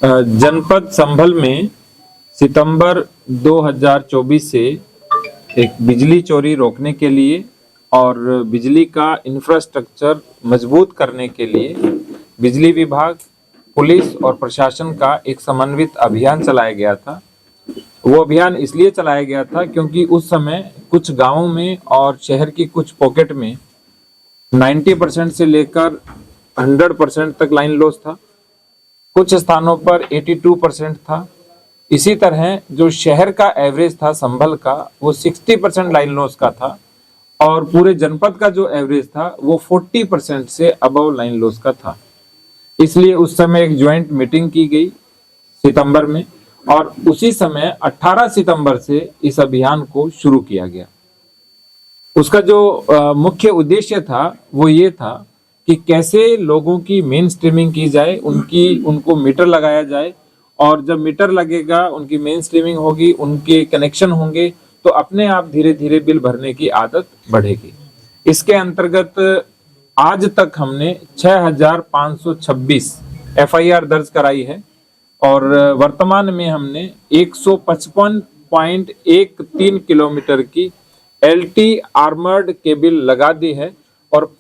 जनपद संभल में सितंबर 2024 से एक बिजली चोरी रोकने के लिए और बिजली का इंफ्रास्ट्रक्चर मजबूत करने के लिए बिजली विभाग, पुलिस और प्रशासन का एक समन्वित अभियान चलाया गया था। वो अभियान इसलिए चलाया गया था क्योंकि उस समय कुछ गांवों में और शहर की कुछ पॉकेट में 90% से लेकर 100% तक लाइन लॉस था। कुछ स्थानों पर 82% था। इसी तरह जो शहर का एवरेज था संभल का, वो 60% लाइन लॉस का था और पूरे जनपद का जो एवरेज था वो 40% से अबव लाइन लॉस का था। इसलिए उस समय एक ज्वाइंट मीटिंग की गई सितंबर में और उसी समय 18 सितंबर से इस अभियान को शुरू किया गया। उसका जो मुख्य उद्देश्य था वो ये था कि कैसे लोगों की मेन स्ट्रीमिंग की जाए, उनको मीटर लगाया जाए और जब मीटर लगेगा, उनकी मेन स्ट्रीमिंग होगी, उनके कनेक्शन होंगे तो अपने आप धीरे धीरे बिल भरने की आदत बढ़ेगी। इसके अंतर्गत आज तक हमने 6526 एफआईआर दर्ज कराई है और वर्तमान में हमने 155.13 किलोमीटर की एलटी आर्मर्ड केबल लगा दी है और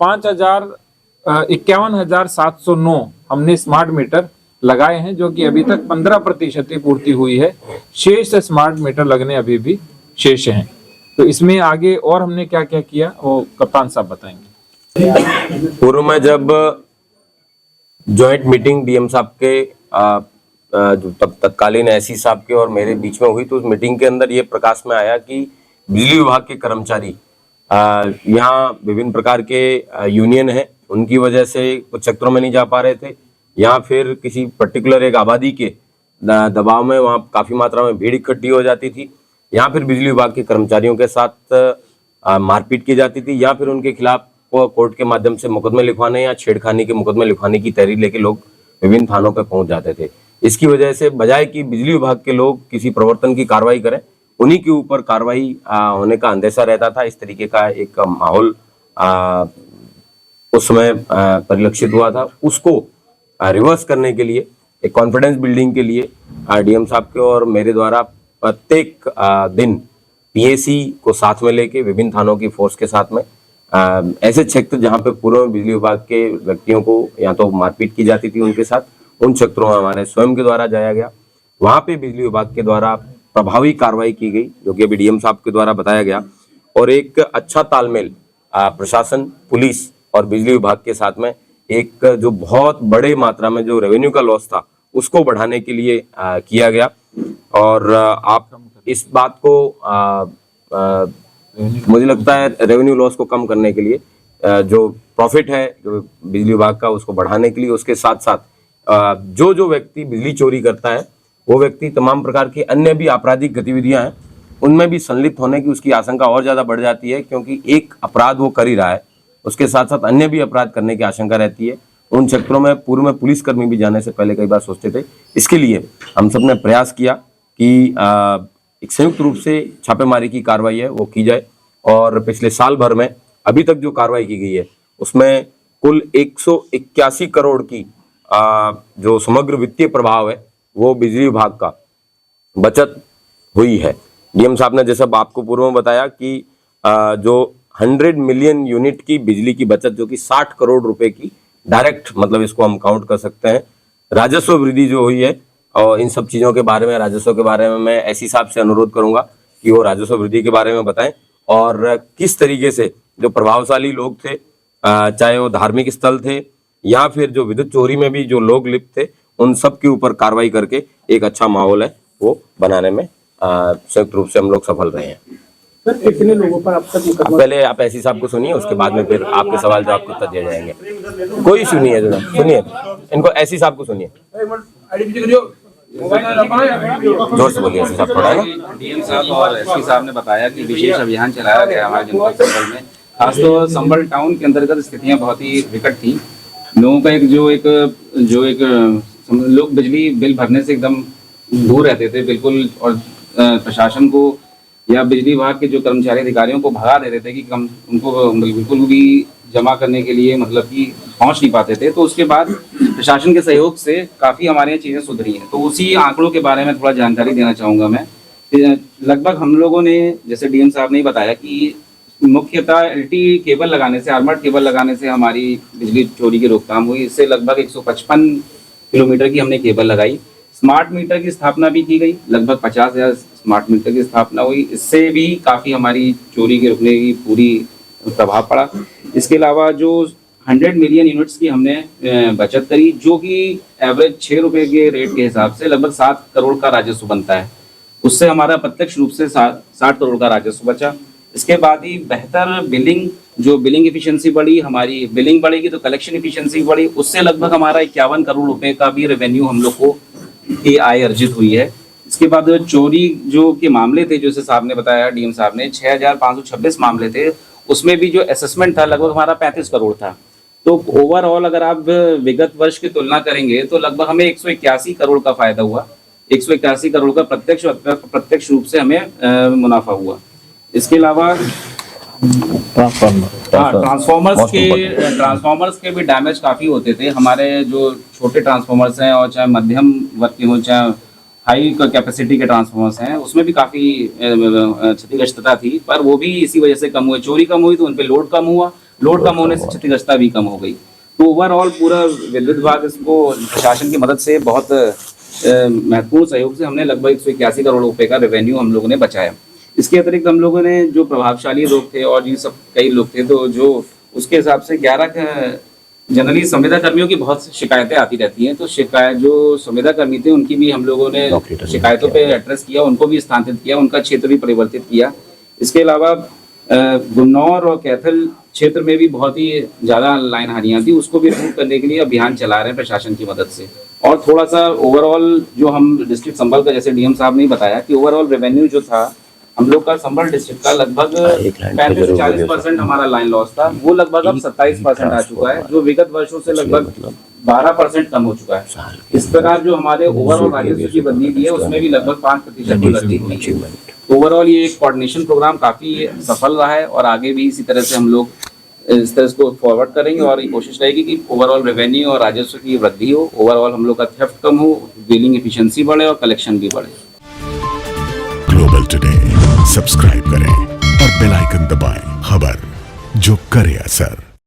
51,709 हमने स्मार्ट मीटर लगाए हैं, जो कि अभी तक 15% ही पूर्ति हुई है। शेष स्मार्ट मीटर लगने अभी भी शेष हैं। तो इसमें आगे और हमने क्या क्या किया वो कप्तान साहब बताएंगे। पूर्व में जब जॉइंट मीटिंग डीएम साहब के जो तब तत्कालीन एससी साहब के और मेरे बीच में हुई, तो उस मीटिंग के अंदर ये प्रकाश में आया कि बिजली विभाग के कर्मचारी यहाँ विभिन्न प्रकार के यूनियन है, उनकी वजह से कुछ सेक्टरों में नहीं जा पा रहे थे, या फिर किसी पर्टिकुलर एक आबादी के दबाव में वहाँ काफी मात्रा में भीड़ इकट्ठी हो जाती थी, या फिर बिजली विभाग के कर्मचारियों के साथ मारपीट की जाती थी, या फिर उनके खिलाफ कोर्ट के माध्यम से मुकदमे लिखवाने या छेड़खानी के मुकदमे लिखवाने की तैयारी लेके लोग विभिन्न थानों पर पहुंच जाते थे। इसकी वजह से बजाय कि बिजली विभाग के लोग किसी प्रवर्तन की कार्रवाई करें, उन्हीं के ऊपर कार्रवाई होने का अंदेशा रहता था। इस तरीके का एक माहौल उस समय परिलक्षित हुआ था। उसको रिवर्स करने के लिए, एक कॉन्फिडेंस बिल्डिंग के लिए डीएम साहब के और मेरे द्वारा प्रत्येक दिन पीएसी को साथ में लेके विभिन्न थानों की फोर्स के साथ में ऐसे क्षेत्र जहां पे पूर्व में बिजली विभाग के व्यक्तियों को या तो मारपीट की जाती थी उनके साथ, उन क्षेत्रों में हमारे स्वयं के द्वारा जाया गया। वहां पे बिजली विभाग के द्वारा प्रभावी कार्रवाई की गई, जो कि अभी डीएम साहब के द्वारा बताया गया, और एक अच्छा तालमेल प्रशासन, पुलिस और बिजली विभाग के साथ में एक जो बहुत बड़े मात्रा में जो रेवेन्यू का लॉस था उसको बढ़ाने के लिए किया गया। और आप इस बात को मुझे लगता है रेवेन्यू लॉस को कम करने के लिए, जो प्रॉफिट है जो बिजली विभाग का उसको बढ़ाने के लिए, उसके साथ साथ जो व्यक्ति बिजली चोरी करता है वो व्यक्ति तमाम प्रकार की अन्य भी आपराधिक गतिविधियां हैं उनमें भी संलिप्त होने की उसकी आशंका और ज्यादा बढ़ जाती है, क्योंकि एक अपराध वो कर ही रहा है, उसके साथ साथ अन्य भी अपराध करने की आशंका रहती है। उन क्षेत्रों में पूर्व में पुलिसकर्मी भी जाने से पहले कई बार सोचते थे। इसके लिए हम सब ने प्रयास किया कि एक संयुक्त रूप से छापेमारी की कार्रवाई है वो की जाए, और पिछले साल भर में अभी तक जो कार्रवाई की गई है उसमें कुल 181 करोड़ की जो समग्र वित्तीय प्रभाव है वो बिजली विभाग का बचत हुई है। डीएम साहब ने जैसा आपको पूर्व में बताया कि जो 100 मिलियन यूनिट की बिजली की बचत, जो कि 60 करोड़ रुपए की डायरेक्ट, मतलब इसको हम काउंट कर सकते हैं, राजस्व वृद्धि जो हुई है। और इन सब चीजों के बारे में, राजस्व के बारे में मैं एससी साहब से अनुरोध करूंगा कि वो राजस्व वृद्धि के बारे में बताएं और किस तरीके से जो प्रभावशाली लोग थे, चाहे वो धार्मिक स्थल थे या फिर जो विद्युत चोरी में भी जो लोग लिप्त थे, उन सब के ऊपर कार्रवाई करके एक अच्छा माहौल है वो बनाने में संयुक्त रूप से हम लोग सफल रहे हैं। सर, कितने लोगों पर अब तक पहले आप एससी साहब को सुनिए, उसके बाद में फिर आपके सवाल जवाब को उत्तर दिए जाएंगे। कोई सुनिए जरा, सुनिए इनको, एससी साहब को सुनिए, जोर से बोलिए एससी साहब थोड़ा। डीएम साहब और एसपी साहब ने बताया कि विशेष अभियान चलाया गया हमारे जनपद संभल में। खास तो संभल टाउन के अंतर्गत स्थितियां बहुत ही विकट थी। लोगों का लोग बिजली बिल भरने से एकदम दूर रहते थे बिल्कुल, और प्रशासन को या बिजली विभाग के जो कर्मचारी अधिकारियों को भगा देते थे कि उनको बिल्कुल भी जमा करने के लिए मतलब कि पहुंच नहीं पाते थे। तो उसके बाद प्रशासन के सहयोग से काफ़ी हमारे यहाँ चीज़ें सुधरी हैं। तो उसी आंकड़ों के बारे में थोड़ा जानकारी देना चाहूँगा मैं। लगभग हम लोगों ने, जैसे डीएम साहब ने बताया कि मुख्यतः एलटी केबल लगाने से, आर्मर्ड केबल लगाने से हमारी बिजली चोरी की रोकथाम हुई। इससे लगभग 155 किलोमीटर की हमने केबल लगाई। स्मार्ट मीटर की स्थापना भी की गई, लगभग 50,000 स्मार्ट मीटर की स्थापना हुई। इससे भी काफ़ी हमारी चोरी के रुकने की पूरी प्रभाव पड़ा। इसके अलावा जो 100 मिलियन यूनिट्स की हमने बचत करी, जो कि एवरेज 6 रुपये के रेट के हिसाब से लगभग 7 करोड़ का राजस्व बनता है। उससे हमारा प्रत्यक्ष रूप से 60 करोड़ का राजस्व बचा। इसके बाद ही बेहतर बिलिंग, जो बिलिंग एफिशिएंसी बढ़ी, हमारी बिलिंग बढ़ेगी तो कलेक्शन एफिशिएंसी बढ़ी। उससे लगभग हमारा 51 करोड़ रुपए का भी रेवेन्यू हम लोग को की आय अर्जित हुई है। इसके बाद चोरी जो के मामले थे, जैसे साहब ने बताया, डीएम साहब ने 6526 मामले थे, उसमें भी जो असेसमेंट था लगभग हमारा 35 करोड़ था। तो ओवरऑल अगर आप विगत वर्ष की तुलना करेंगे तो लगभग हमें 181 करोड़ का फायदा हुआ। 181 करोड़ का प्रत्यक्ष रूप से हमें मुनाफा हुआ। इसके अलावा ट्रांसफॉर्मर्स के भी डैमेज काफ़ी होते थे। हमारे जो छोटे ट्रांसफॉर्मर्स हैं और चाहे मध्यम वर्ग के हों, चाहे हाई कैपेसिटी के ट्रांसफॉर्मर्स हैं, उसमें भी काफ़ी क्षतिग्रस्तता थी, पर वो भी इसी वजह से कम हुए। चोरी कम हुई तो उन पर लोड कम हुआ, लोड कम होने से क्षतिग्रस्तता भी कम हो गई। तो ओवरऑल पूरा विद्युत विभाग इसको प्रशासन की मदद से बहुत महत्वपूर्ण सहयोग से हमने लगभग 181 करोड़ रुपए का रेवेन्यू हम लोगों ने बचाया। इसके अतिरिक्त हम लोगों ने जो प्रभावशाली लोग थे और ये सब कई लोग थे, तो जो उसके हिसाब से 11 जनरली संविदा कर्मियों की बहुत शिकायतें आती रहती हैं। तो शिकायत जो संविदा कर्मी थे उनकी भी हम लोगों ने शिकायतों पे एड्रेस किया, उनको भी स्थानांतरित किया, उनका क्षेत्र भी परिवर्तित किया। इसके अलावा गुन्नौर और कैथल क्षेत्र में भी बहुत ही ज़्यादा लाइन हानियाँ थी, उसको भी रिमूव करने के लिए अभियान चला रहे हैं प्रशासन की मदद से। और थोड़ा सा ओवरऑल जो हम डिस्ट्रिक्ट संभल का, जैसे डीएम साहब ने बताया कि ओवरऑल रेवेन्यू जो था हम लोग का संभल डिस्ट्रिक्ट का लगभग 35 से 40% हमारा लाइन लॉस था, वो लगभग अब 27% आ चुका है, जो विगत वर्षों से लगभग 12% कम हो चुका है। इस प्रकार जो हमारे ओवरऑल राजस्व की वृद्धि की है उसमें भी लगभग 5% की वृद्धि हुई है। ओवरऑल ये एक कोऑर्डिनेशन प्रोग्राम काफी सफल रहा है और आगे भी इसी तरह से हम लोग इस तरह को फॉरवर्ड करेंगे और ये कोशिश रहेगी कि ओवरऑल रेवेन्यू और राजस्व की वृद्धि हो, ओवरऑल हम लोग का थेफ्ट कम हो, बिलिंग एफिशिएंसी बढ़े और कलेक्शन भी बढ़े। ग्लोबल टुडे सब्सक्राइब करें और बेल आइकन दबाएं। खबर जो करे असर।